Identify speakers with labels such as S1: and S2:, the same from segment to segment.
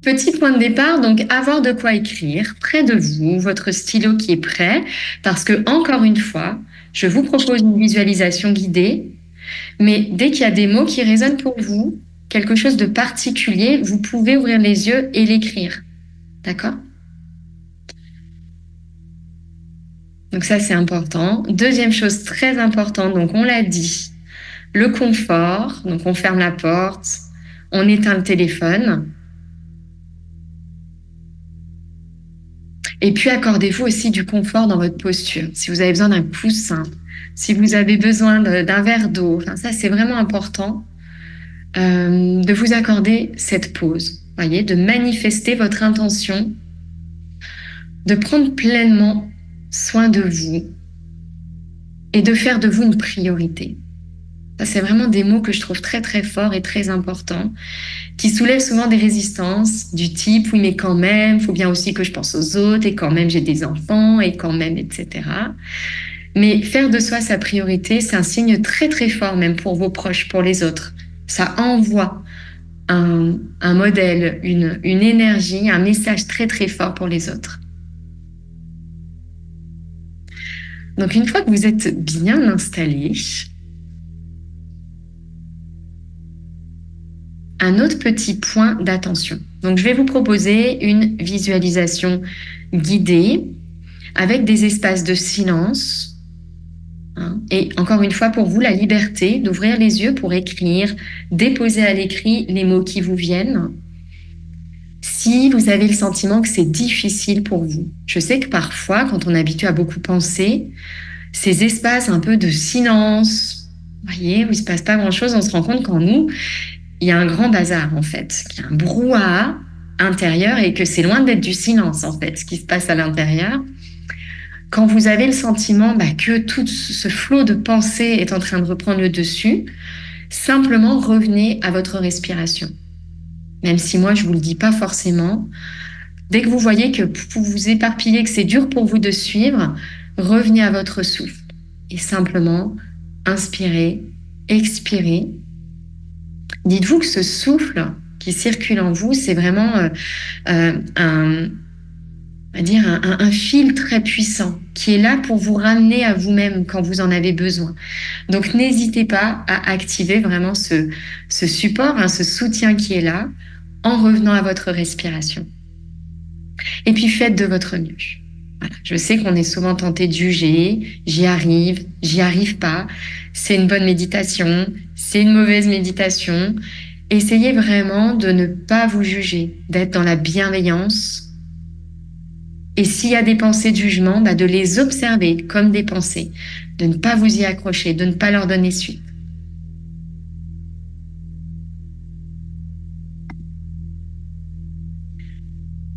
S1: Petit point de départ, donc avoir de quoi écrire près de vous, votre stylo qui est prêt, parce que, encore une fois, je vous propose une visualisation guidée, mais dès qu'il y a des mots qui résonnent pour vous, quelque chose de particulier, vous pouvez ouvrir les yeux et l'écrire. D'accord ? Donc ça, c'est important. Deuxième chose très importante, donc on l'a dit, le confort. Donc on ferme la porte, on éteint le téléphone. Et puis accordez-vous aussi du confort dans votre posture. Si vous avez besoin d'un coussin, si vous avez besoin d'un verre d'eau, enfin, ça c'est vraiment important de vous accorder cette pause. Voyez, de manifester votre intention, de prendre pleinement soin de vous et de faire de vous une priorité. Ça, c'est vraiment des mots que je trouve très très forts et très importants, qui soulèvent souvent des résistances du type « oui, mais quand même, il faut bien aussi que je pense aux autres, et quand même j'ai des enfants, et quand même, etc. » Mais faire de soi sa priorité, c'est un signe très très fort même pour vos proches, pour les autres. Ça envoie un modèle, une énergie, un message très très fort pour les autres. Donc une fois que vous êtes bien installé, un autre petit point d'attention. Donc je vais vous proposer une visualisation guidée avec des espaces de silence. Et encore une fois, pour vous, la liberté d'ouvrir les yeux pour écrire, déposer à l'écrit les mots qui vous viennent. Si vous avez le sentiment que c'est difficile pour vous. Je sais que parfois, quand on est habitué à beaucoup penser, ces espaces un peu de silence, vous voyez, où il ne se passe pas grand-chose, on se rend compte qu'en nous, il y a un grand bazar, en fait, qu'il y a un brouhaha intérieur et que c'est loin d'être du silence, en fait, ce qui se passe à l'intérieur. Quand vous avez le sentiment que tout ce flot de pensées est en train de reprendre le dessus, simplement revenez à votre respiration. Même si moi, je ne vous le dis pas forcément, dès que vous voyez que vous vous éparpillez, que c'est dur pour vous de suivre, revenez à votre souffle et simplement inspirez, expirez. Dites-vous que ce souffle qui circule en vous, c'est vraiment un fil très puissant qui est là pour vous ramener à vous-même quand vous en avez besoin. Donc, n'hésitez pas à activer vraiment ce support, ce soutien qui est là en revenant à votre respiration. Et puis, faites de votre mieux. Voilà. Je sais qu'on est souvent tenté de juger, j'y arrive pas, c'est une bonne méditation, c'est une mauvaise méditation. Essayez vraiment de ne pas vous juger, d'être dans la bienveillance. Et s'il y a des pensées de jugement, de les observer comme des pensées, de ne pas vous y accrocher, de ne pas leur donner suite.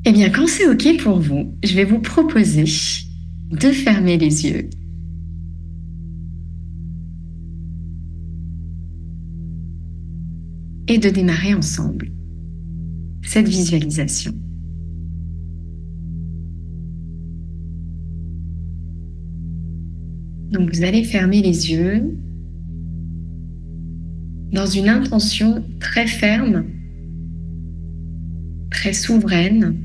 S1: Eh bien, quand c'est OK pour vous, je vais vous proposer de fermer les yeux et de démarrer ensemble cette visualisation. Donc, vous allez fermer les yeux dans une intention très ferme, très souveraine,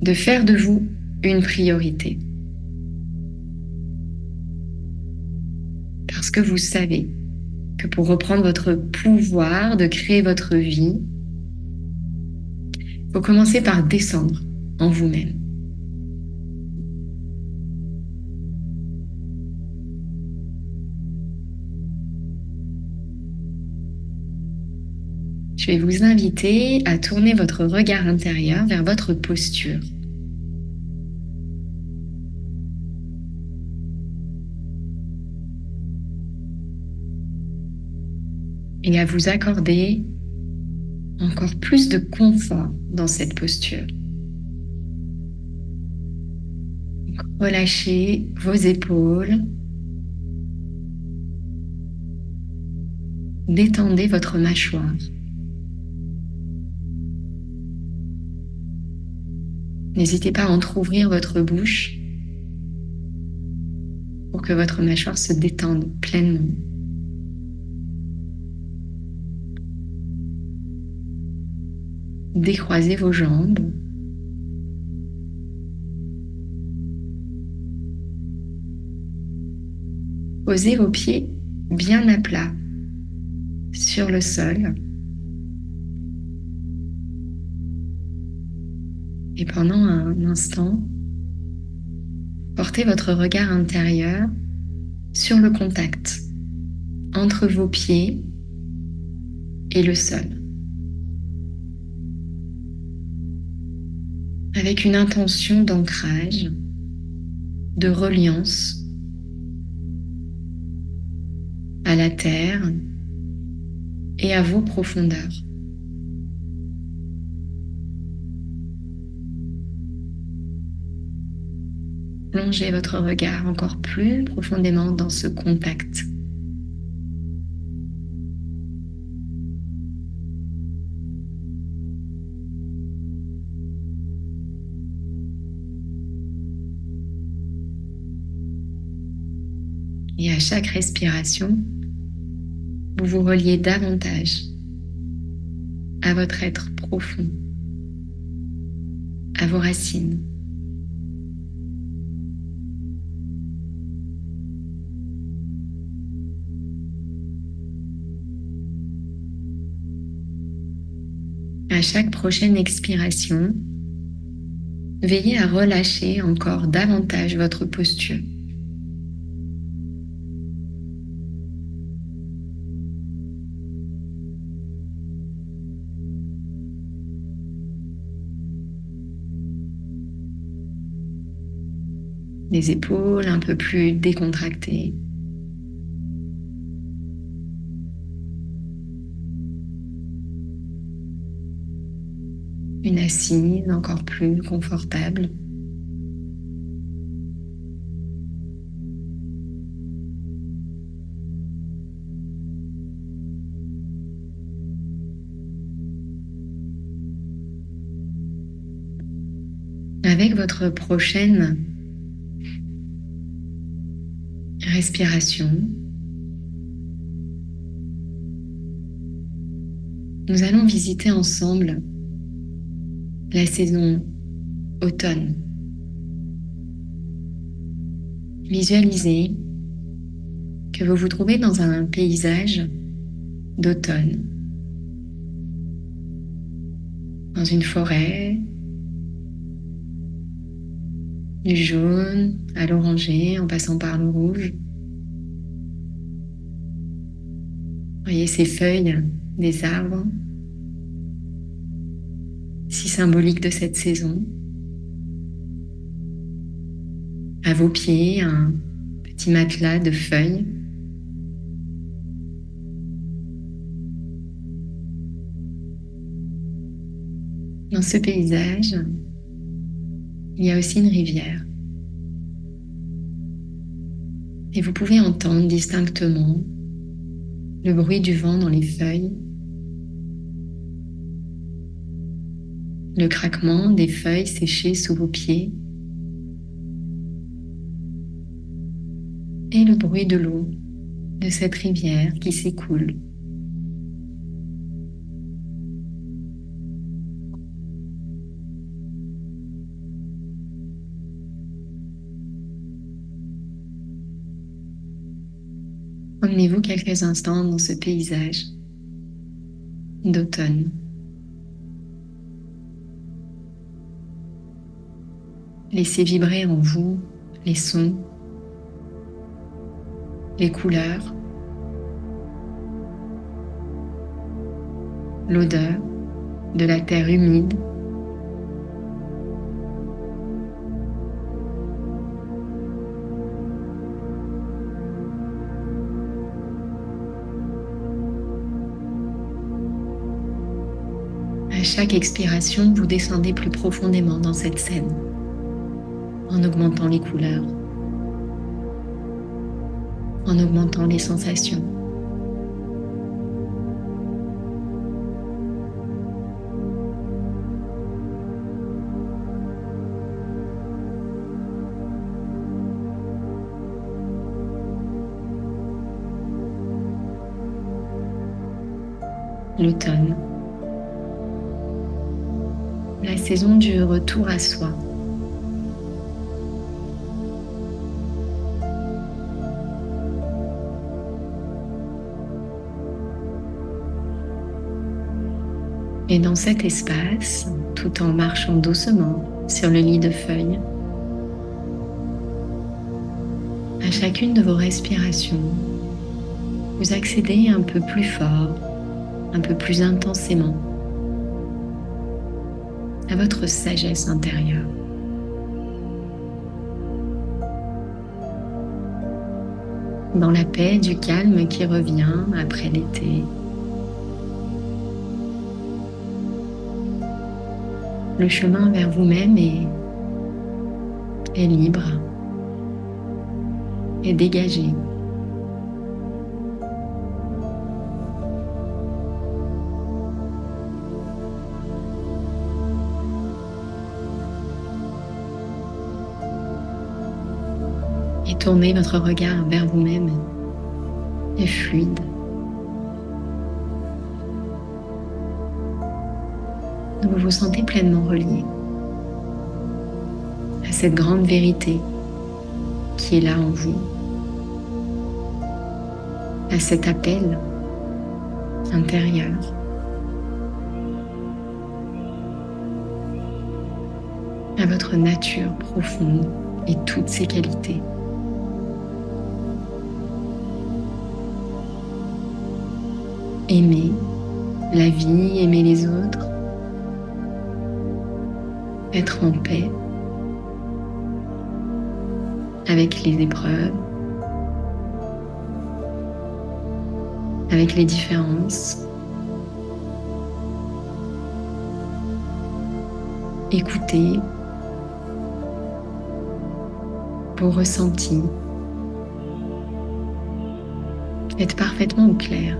S1: de faire de vous une priorité. Parce que vous savez que pour reprendre votre pouvoir de créer votre vie, il faut commencer par descendre en vous-même. Je vais vous inviter à tourner votre regard intérieur vers votre posture. Et à vous accorder encore plus de confort dans cette posture. Donc, relâchez vos épaules. Détendez votre mâchoire. N'hésitez pas à entrouvrir votre bouche pour que votre mâchoire se détende pleinement. décroisez vos jambes. Posez vos pieds bien à plat sur le sol. Et pendant un instant, portez votre regard intérieur sur le contact entre vos pieds et le sol. Avec une intention d'ancrage, de reliance à la terre et à vos profondeurs. Plongez votre regard encore plus profondément dans ce contact. Et à chaque respiration, vous vous reliez davantage à votre être profond, à vos racines. À chaque prochaine expiration, veillez à relâcher encore davantage votre posture. Les épaules un peu plus décontractées. Une assise encore plus confortable. Avec votre prochaine respiration, nous allons visiter ensemble la saison automne. Visualisez que vous vous trouvez dans un paysage d'automne, dans une forêt, du jaune à l'orangé en passant par le rouge. Voyez ces feuilles des arbres, si symboliques de cette saison. À vos pieds, un petit matelas de feuilles. Dans ce paysage, il y a aussi une rivière. Et vous pouvez entendre distinctement le bruit du vent dans les feuilles, le craquement des feuilles séchées sous vos pieds et le bruit de l'eau de cette rivière qui s'écoule. Emmenez-vous quelques instants dans ce paysage d'automne. Laissez vibrer en vous les sons, les couleurs, l'odeur de la terre humide. À chaque expiration, vous descendez plus profondément dans cette scène, en augmentant les couleurs, en augmentant les sensations. L'automne. la saison du retour à soi. Et dans cet espace, tout en marchant doucement sur le lit de feuilles, à chacune de vos respirations, vous accédez un peu plus fort, un peu plus intensément à votre sagesse intérieure. Dans la paix du calme qui revient après l'été, le chemin vers vous-même est libre et dégagé. Et tournez votre regard vers vous-même est fluide. Vous vous sentez pleinement relié à cette grande vérité qui est là en vous, à cet appel intérieur. À votre nature profonde et toutes ses qualités. Aimer la vie, aimer les autres, être en paix avec les épreuves, avec les différences. Écoutez vos ressentis. Être parfaitement au clair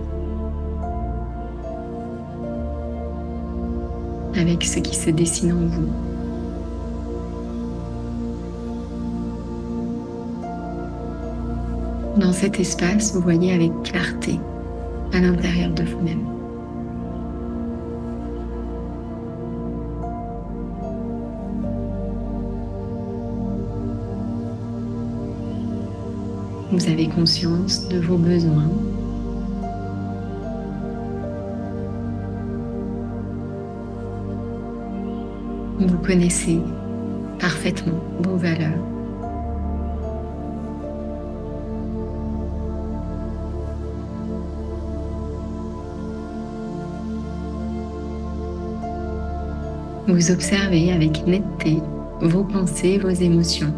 S1: avec ce qui se dessine en vous. Dans cet espace, vous voyez avec clarté à l'intérieur de vous-même. Vous avez conscience de vos besoins. Vous connaissez parfaitement vos valeurs. Vous observez avec netteté vos pensées, vos émotions,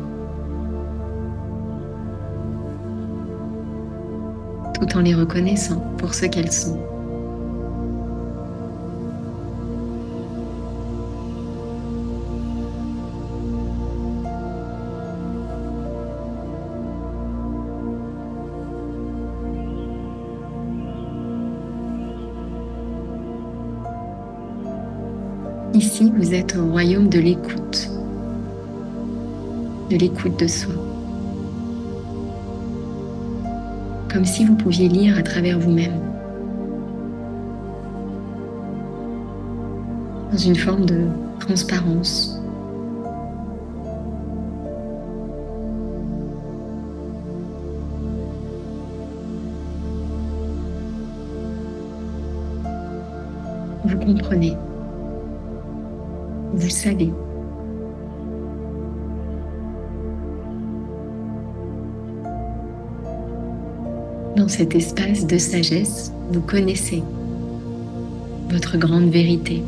S1: tout en les reconnaissant pour ce qu'elles sont. Ici, vous êtes au royaume de l'écoute de soi. Comme si vous pouviez lire à travers vous-même, dans une forme de transparence. Vous comprenez. Vous savez. Dans cet espace de sagesse, vous connaissez votre grande vérité.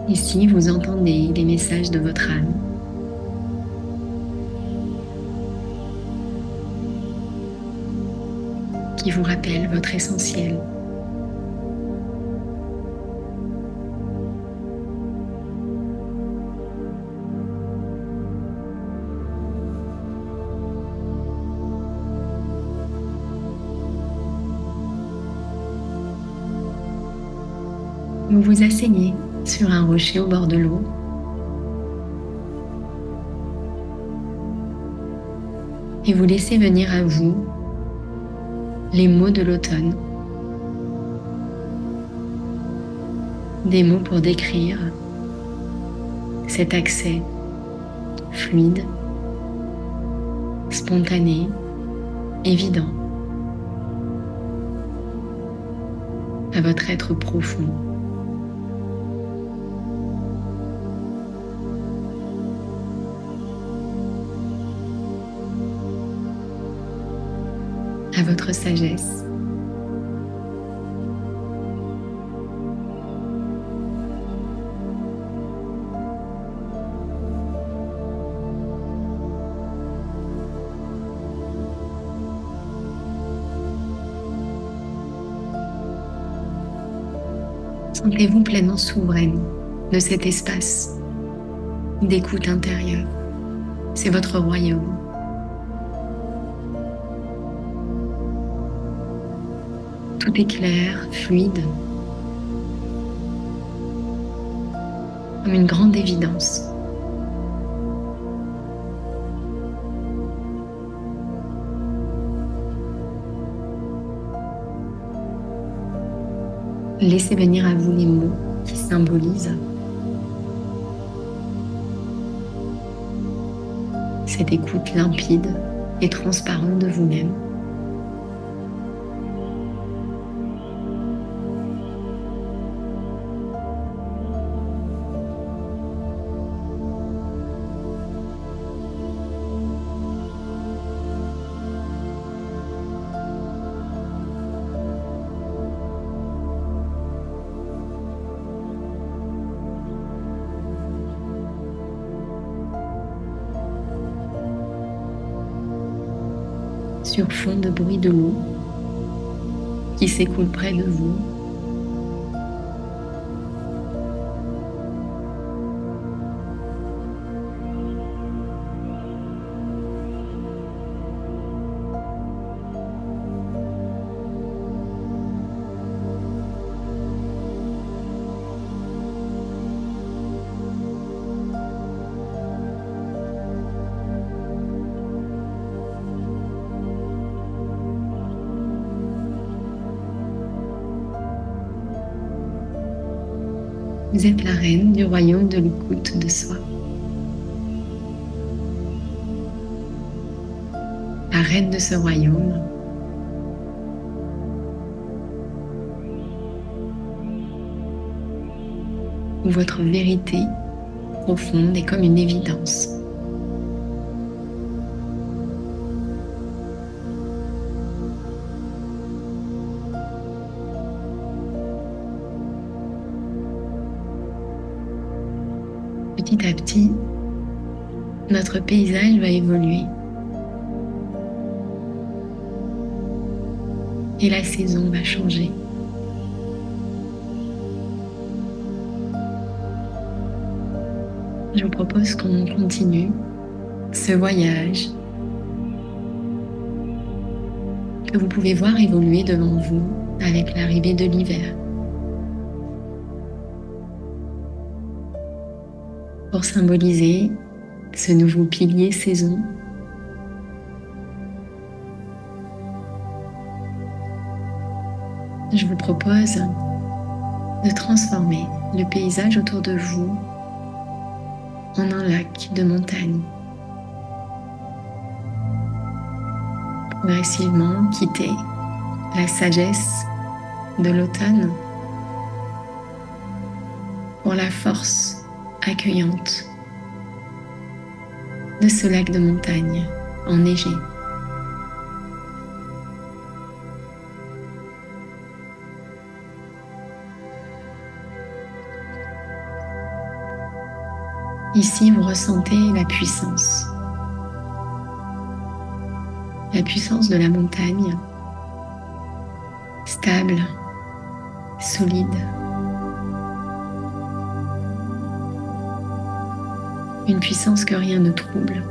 S1: Ici, vous entendez les messages de votre âme. Qui vous rappellent votre essentiel. Vous vous asseyez sur un rocher au bord de l'eau. Et vous laissez venir à vous les mots de l'automne. Des mots pour décrire cet accès fluide, spontané, évident à votre être profond. À votre sagesse. Sentez-vous pleinement souveraine de cet espace d'écoute intérieure. C'est votre royaume. Tout est clair, fluide, comme une grande évidence. Laissez venir à vous les mots qui symbolisent cette écoute limpide et transparente de vous-même. Sur fond de bruit de l'eau qui s'écoule près de vous. Vous êtes la reine du royaume de l'écoute de soi. La reine de ce royaume. Où votre vérité profonde est comme une évidence. Petit à petit, notre paysage va évoluer. Et la saison va changer. Je vous propose qu'on continue ce voyage que vous pouvez voir évoluer devant vous avec l'arrivée de l'hiver. Pour symboliser ce nouveau pilier saison, je vous propose de transformer le paysage autour de vous en un lac de montagne. Progressivement quitter la sagesse de l'automne pour la force accueillante de ce lac de montagne enneigé. Ici, vous ressentez la puissance de la montagne, stable, solide. Une puissance que rien ne trouble.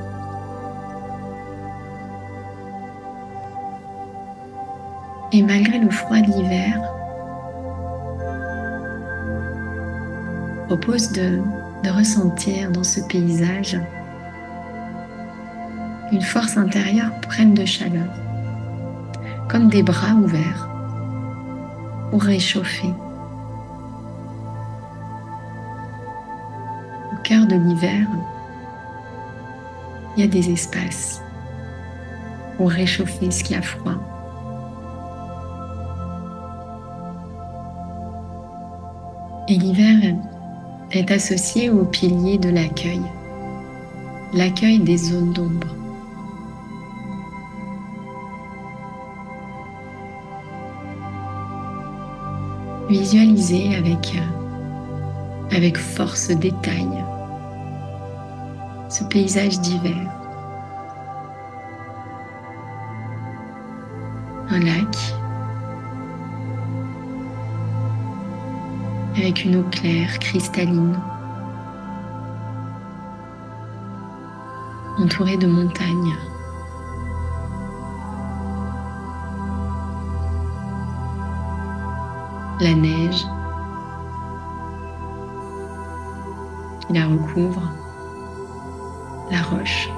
S1: Et malgré le froid de l'hiver, je vous propose de ressentir dans ce paysage une force intérieure pleine de chaleur, comme des bras ouverts pour réchauffer. Au cœur de l'hiver, il y a des espaces pour réchauffer ce qui a froid. Et l'hiver est associé au pilier de l'accueil des zones d'ombre. Visualisez avec force détail ce paysage d'hiver. Un lac avec une eau claire, cristalline, entouré de montagnes. La neige qui la recouvre, la roche.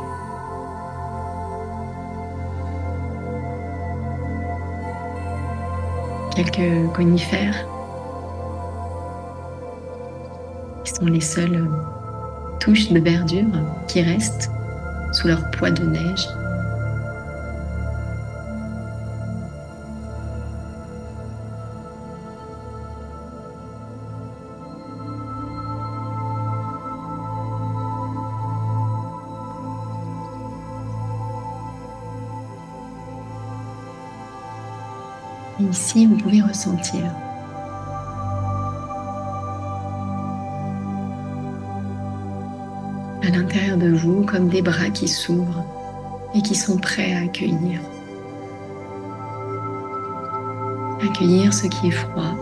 S1: Quelques conifères qui sont les seules touches de verdure qui restent sous leur poids de neige. Et ici, vous pouvez ressentir à l'intérieur de vous comme des bras qui s'ouvrent et qui sont prêts à accueillir. Accueillir ce qui est froid.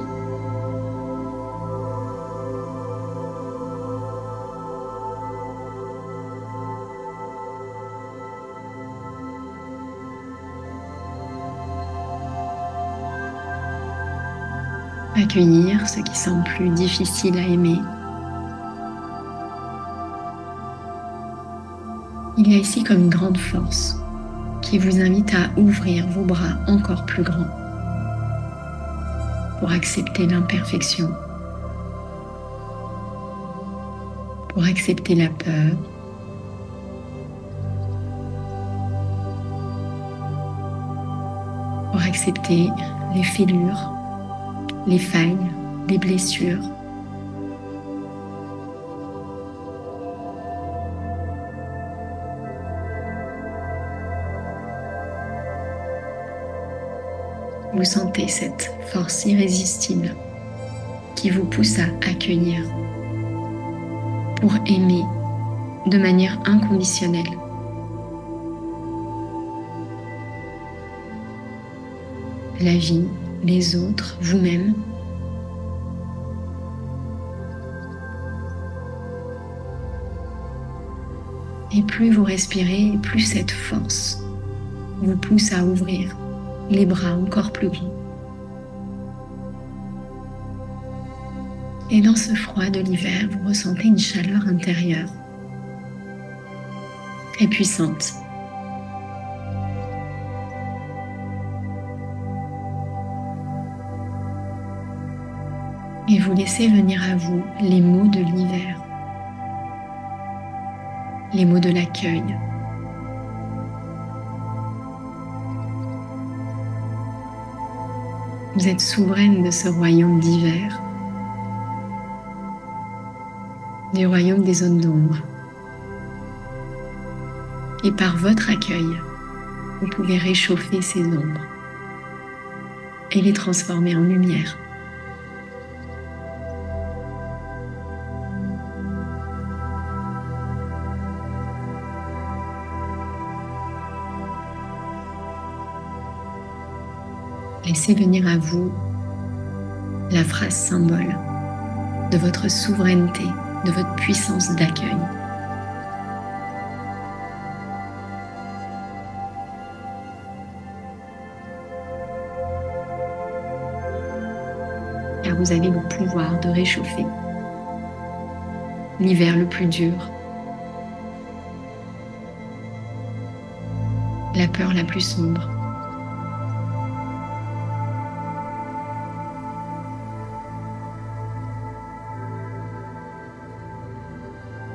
S1: Accueillir ce qui semble plus difficile à aimer. Il y a ici comme une grande force qui vous invite à ouvrir vos bras encore plus grands pour accepter l'imperfection, pour accepter la peur, pour accepter les fêlures, les failles, les blessures. Vous sentez cette force irrésistible qui vous pousse à accueillir pour aimer de manière inconditionnelle. La vie, les autres, vous-même. Et plus vous respirez, plus cette force vous pousse à ouvrir les bras encore plus grands. Et dans ce froid de l'hiver, vous ressentez une chaleur intérieure très puissante. Et vous laissez venir à vous les mots de l'hiver, les mots de l'accueil. Vous êtes souveraine de ce royaume d'hiver, du royaume des zones d'ombre. Et par votre accueil, vous pouvez réchauffer ces ombres et les transformer en lumière. Laissez venir à vous la phrase symbole de votre souveraineté, de votre puissance d'accueil. Car vous avez le pouvoir de réchauffer l'hiver le plus dur. la peur la plus sombre.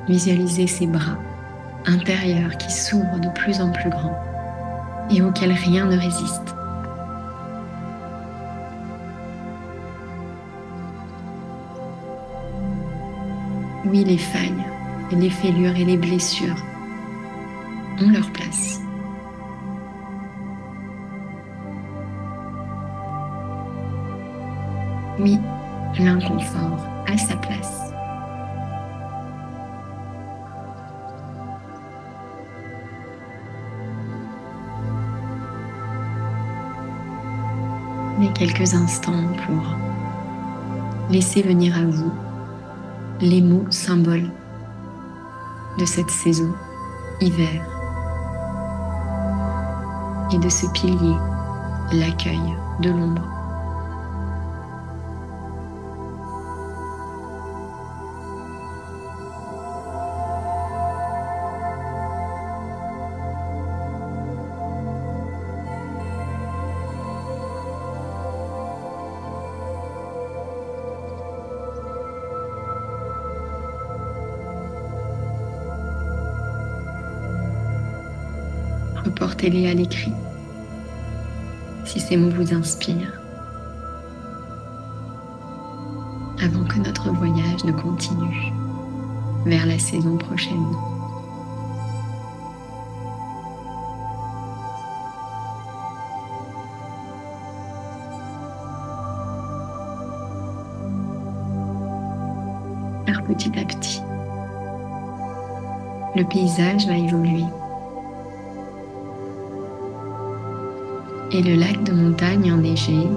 S1: Visualisez ces bras intérieurs qui s'ouvrent de plus en plus grands et auxquels rien ne résiste. Oui, les failles, les fêlures et les blessures ont leur place. Oui, l'inconfort a sa place. Mais quelques instants pour laisser venir à vous les mots symboles de cette saison hiver et de ce pilier, l'accueil de l'ombre. Reportez-les à l'écrit si ces mots vous inspirent avant que notre voyage ne continue vers la saison prochaine. Car petit à petit, le paysage va évoluer. Et le lac de montagne enneigé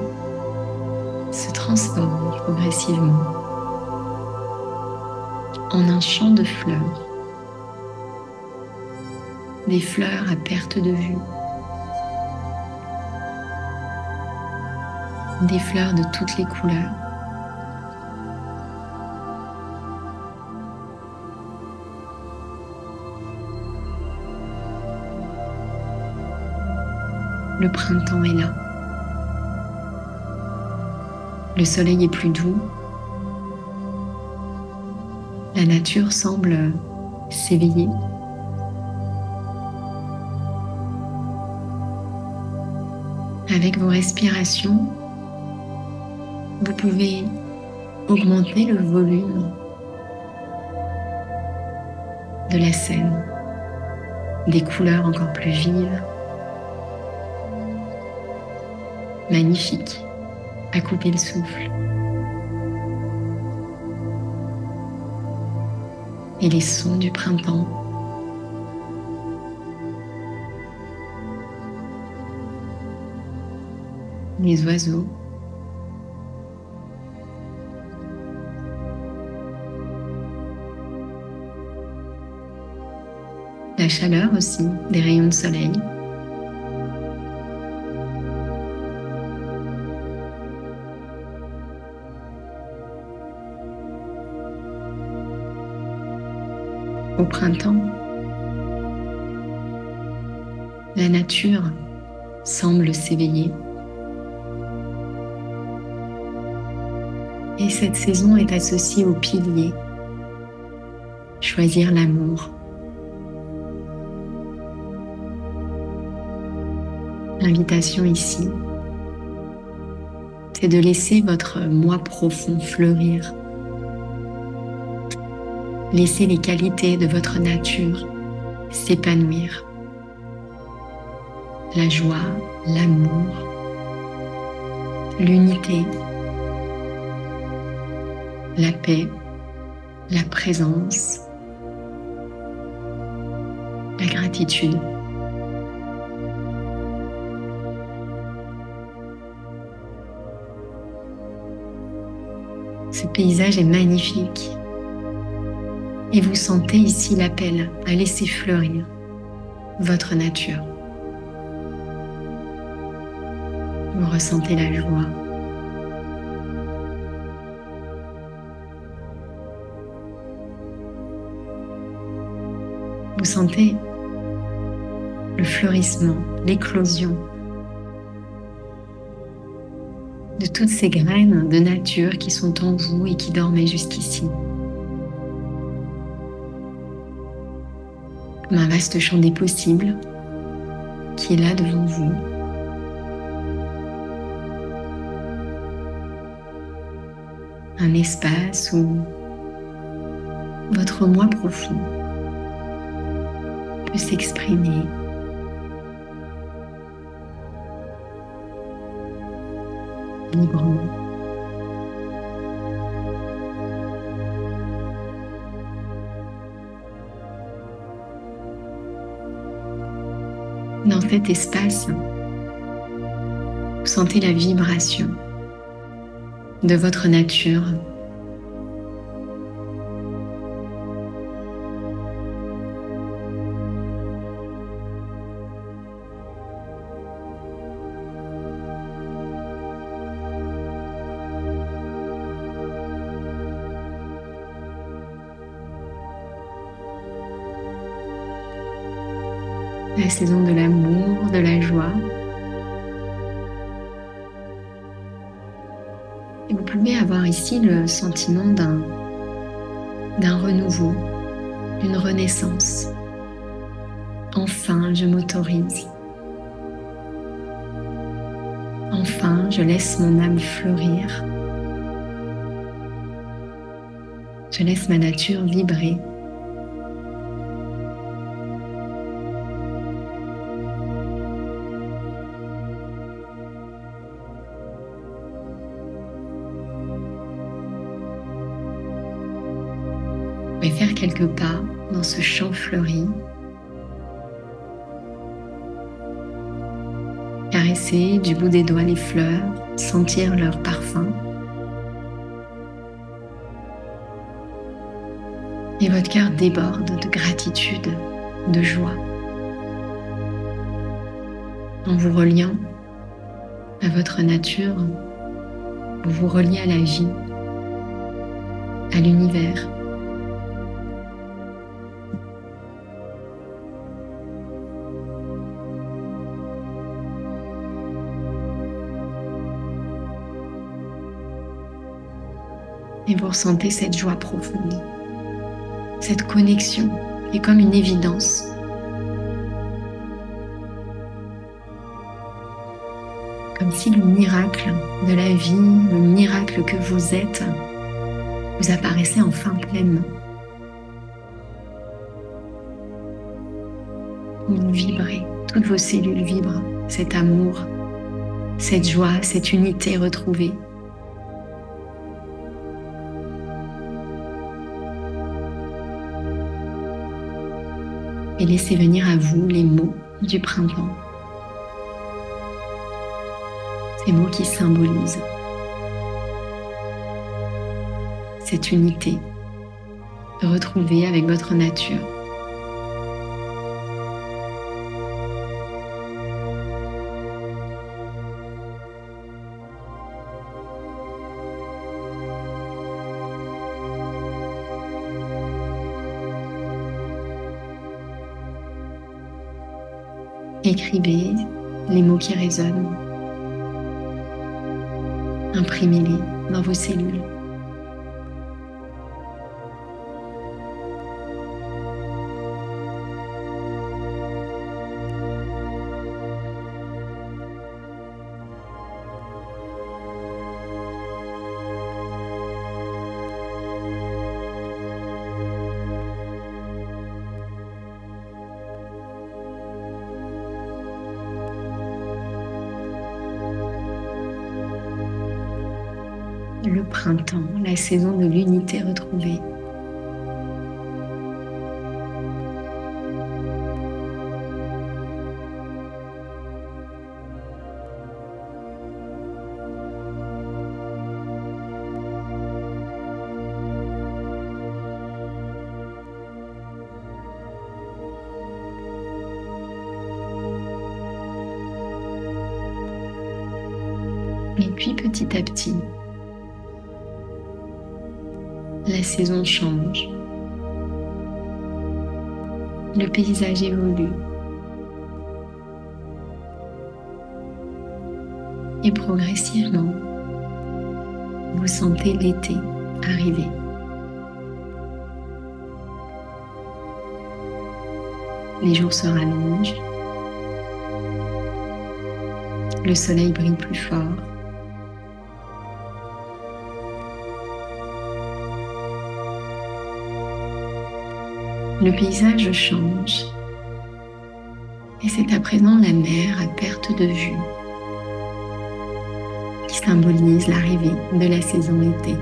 S1: se transforme progressivement en un champ de fleurs, des fleurs à perte de vue, des fleurs de toutes les couleurs. Le printemps est là. Le soleil est plus doux. La nature semble s'éveiller. Avec vos respirations, vous pouvez augmenter le volume de la scène, des couleurs encore plus vives. Magnifique, à couper le souffle. Et les sons du printemps. Les oiseaux. La chaleur aussi, des rayons de soleil. Au printemps, la nature semble s'éveiller. Et cette saison est associée au pilier, choisir l'amour. L'invitation ici, c'est de laisser votre moi profond fleurir. Laissez les qualités de votre nature s'épanouir. La joie, l'amour, l'unité, la paix, la présence, la gratitude. Ce paysage est magnifique. Et vous sentez ici l'appel à laisser fleurir votre nature. Vous ressentez la joie. Vous sentez le fleurissement, l'éclosion de toutes ces graines de nature qui sont en vous et qui dormaient jusqu'ici. Comme un vaste champ des possibles qui est là devant vous. Un espace où votre moi profond peut s'exprimer librement. Dans cet espace, vous sentez la vibration de votre nature. La saison de l'amour, de la joie. Et vous pouvez avoir ici le sentiment d'un renouveau, d'une renaissance. Enfin, je m'autorise. Enfin, je laisse mon âme fleurir. Je laisse ma nature vibrer. Et faire quelques pas dans ce champ fleuri. Caresser du bout des doigts les fleurs, sentir leur parfum. Et votre cœur déborde de gratitude, de joie. En vous reliant à votre nature, vous vous reliez à la vie, à l'univers. Et vous ressentez cette joie profonde, cette connexion qui est comme une évidence. Comme si le miracle de la vie, le miracle que vous êtes, vous apparaissait enfin pleinement. Vous vibrez, toutes vos cellules vibrent, cet amour, cette joie, cette unité retrouvée. Et laissez venir à vous les mots du printemps. Ces mots qui symbolisent cette unité retrouvée avec votre nature. Écrivez les mots qui résonnent. Imprimez-les dans vos cellules. Le printemps, la saison de l'unité retrouvée. Et puis petit à petit, la saison change, le paysage évolue, Et progressivement, vous sentez l'été arriver. Les jours se rallongent. Le soleil brille plus fort. Le paysage change. Et c'est à présent la mer à perte de vue qui symbolise l'arrivée de la saison été.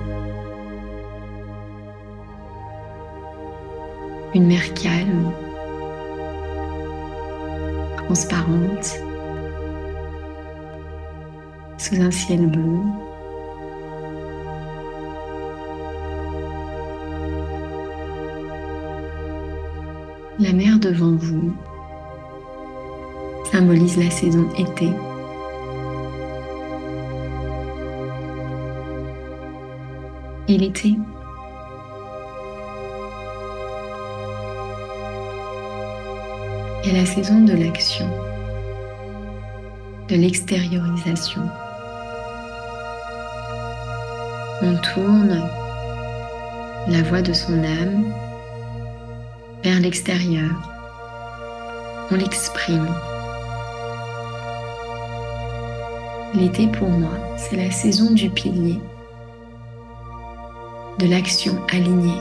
S1: Une mer calme, transparente, sous un ciel bleu. La mer devant vous symbolise la saison été. Et l'été est la saison de l'action, de l'extériorisation. On tourne la voie de son âme vers l'extérieur. On l'exprime. L'été pour moi, c'est la saison du pilier, de l'action alignée,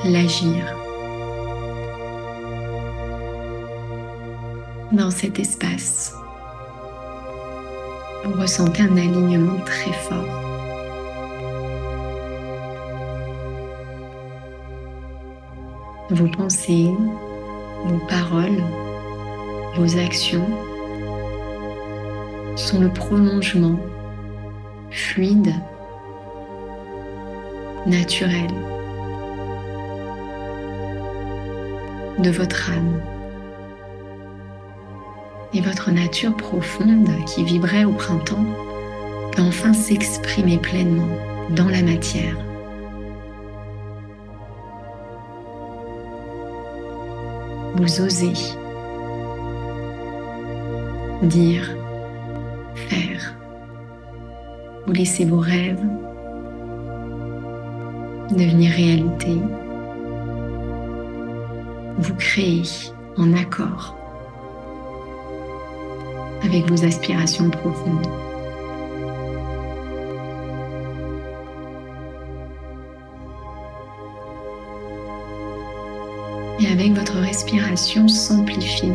S1: l'agir. Dans cet espace, vous ressentez un alignement très fort. Vos pensées, vos paroles, vos actions sont le prolongement fluide, naturel de votre âme. Et votre nature profonde qui vibrait au printemps peut enfin s'exprimer pleinement dans la matière. Vous osez dire, faire. Vous laissez vos rêves devenir réalité. Vous créez en accord avec vos aspirations profondes. Et avec votre respiration s'amplifie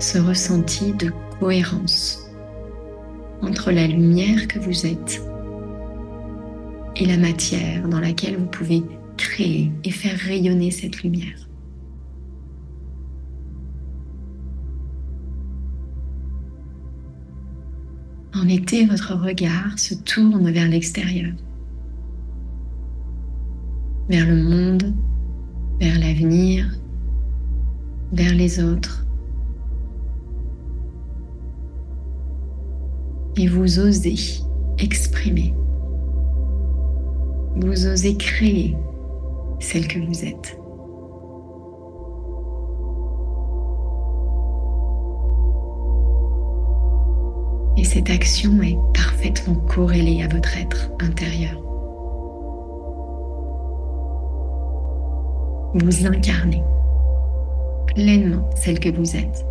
S1: ce ressenti de cohérence entre la lumière que vous êtes et la matière dans laquelle vous pouvez créer et faire rayonner cette lumière. En été, votre regard se tourne vers l'extérieur, vers le monde, vers l'avenir, vers les autres. Et vous osez exprimer, vous osez créer celle que vous êtes. Et cette action est parfaitement corrélée à votre être intérieur. Vous incarnez pleinement celle que vous êtes.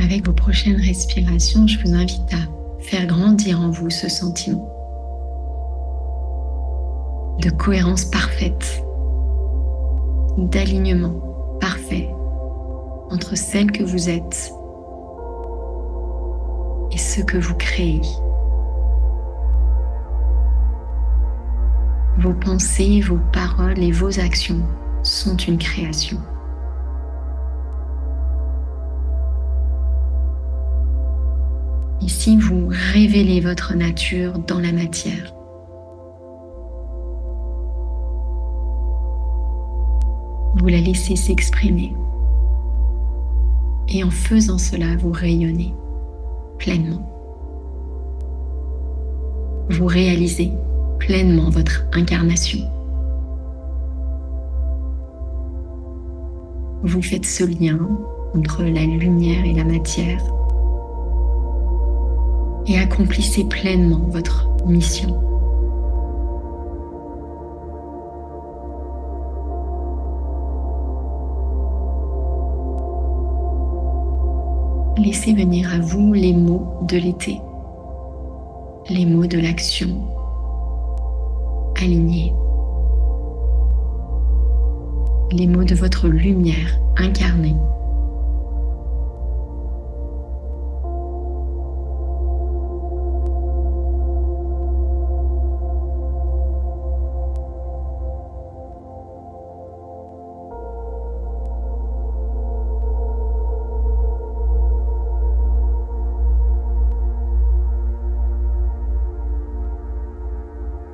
S1: Avec vos prochaines respirations, je vous invite à faire grandir en vous ce sentiment de cohérence parfaite, d'alignement parfait entre celle que vous êtes et ce que vous créez. Vos pensées, vos paroles et vos actions sont une création. Ici, vous révélez votre nature dans la matière. Vous la laissez s'exprimer. Et en faisant cela, vous rayonnez pleinement. Vous réalisez pleinement votre incarnation. vous faites ce lien entre la lumière et la matière et accomplissez pleinement votre mission. Laissez venir à vous les mots de l'été, les mots de l'action, alignés, les mots de votre lumière incarnée.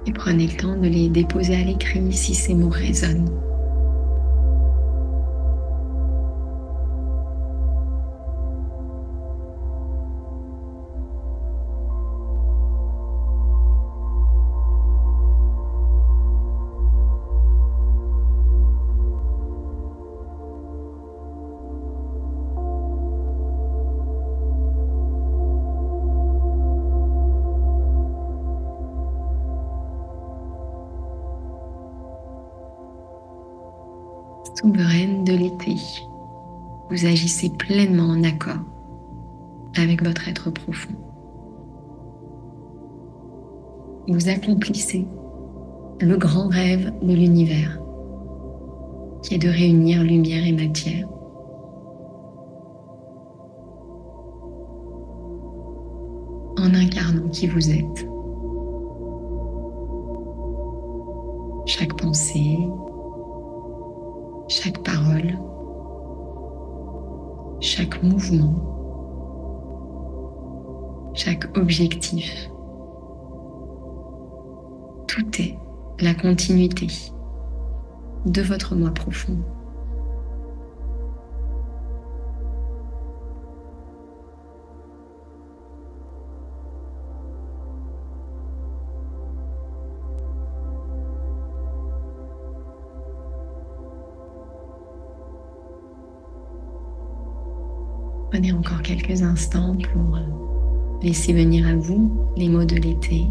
S1: Et prenez le temps de les déposer à l'écrit si ces mots résonnent. Souveraine de l'été, vous agissez pleinement en accord avec votre être profond. Vous accomplissez le grand rêve de l'univers, qui est de réunir lumière et matière. En incarnant qui vous êtes. Chaque pensée, chaque parole, chaque mouvement, chaque objectif. Tout est la continuité de votre moi profond. Prenez encore quelques instants pour laisser venir à vous les mots de l'été.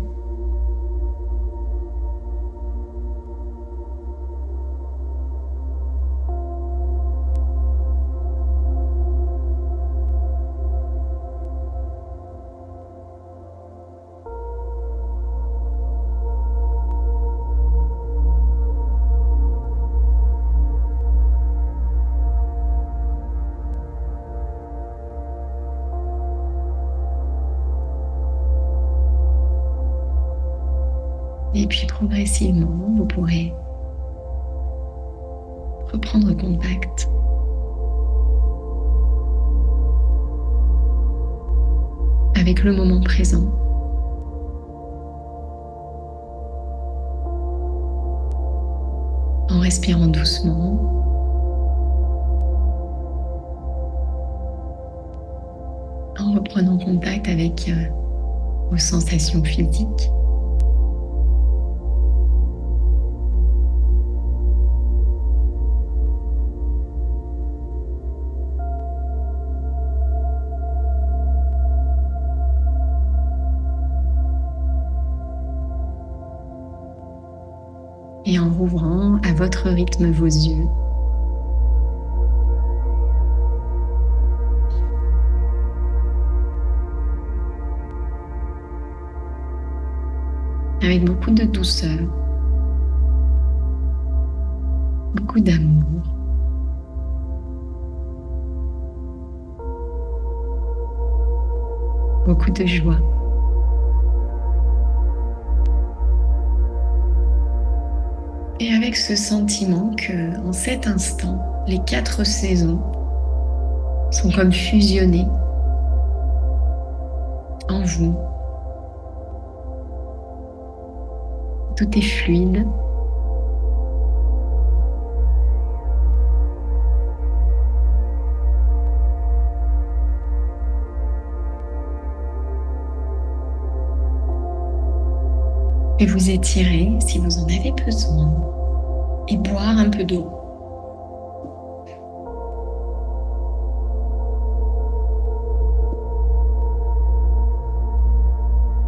S1: Et puis progressivement, vous pourrez reprendre contact avec le moment présent. En respirant doucement. En reprenant contact avec vos sensations physiques. Et en rouvrant à votre rythme vos yeux. Avec beaucoup de douceur, beaucoup d'amour. Beaucoup de joie. Et avec ce sentiment que, en cet instant, les 4 saisons sont comme fusionnées en vous. Tout est fluide. Et vous étirer si vous en avez besoin et boire un peu d'eau.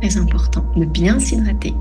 S1: Très important de bien s'hydrater.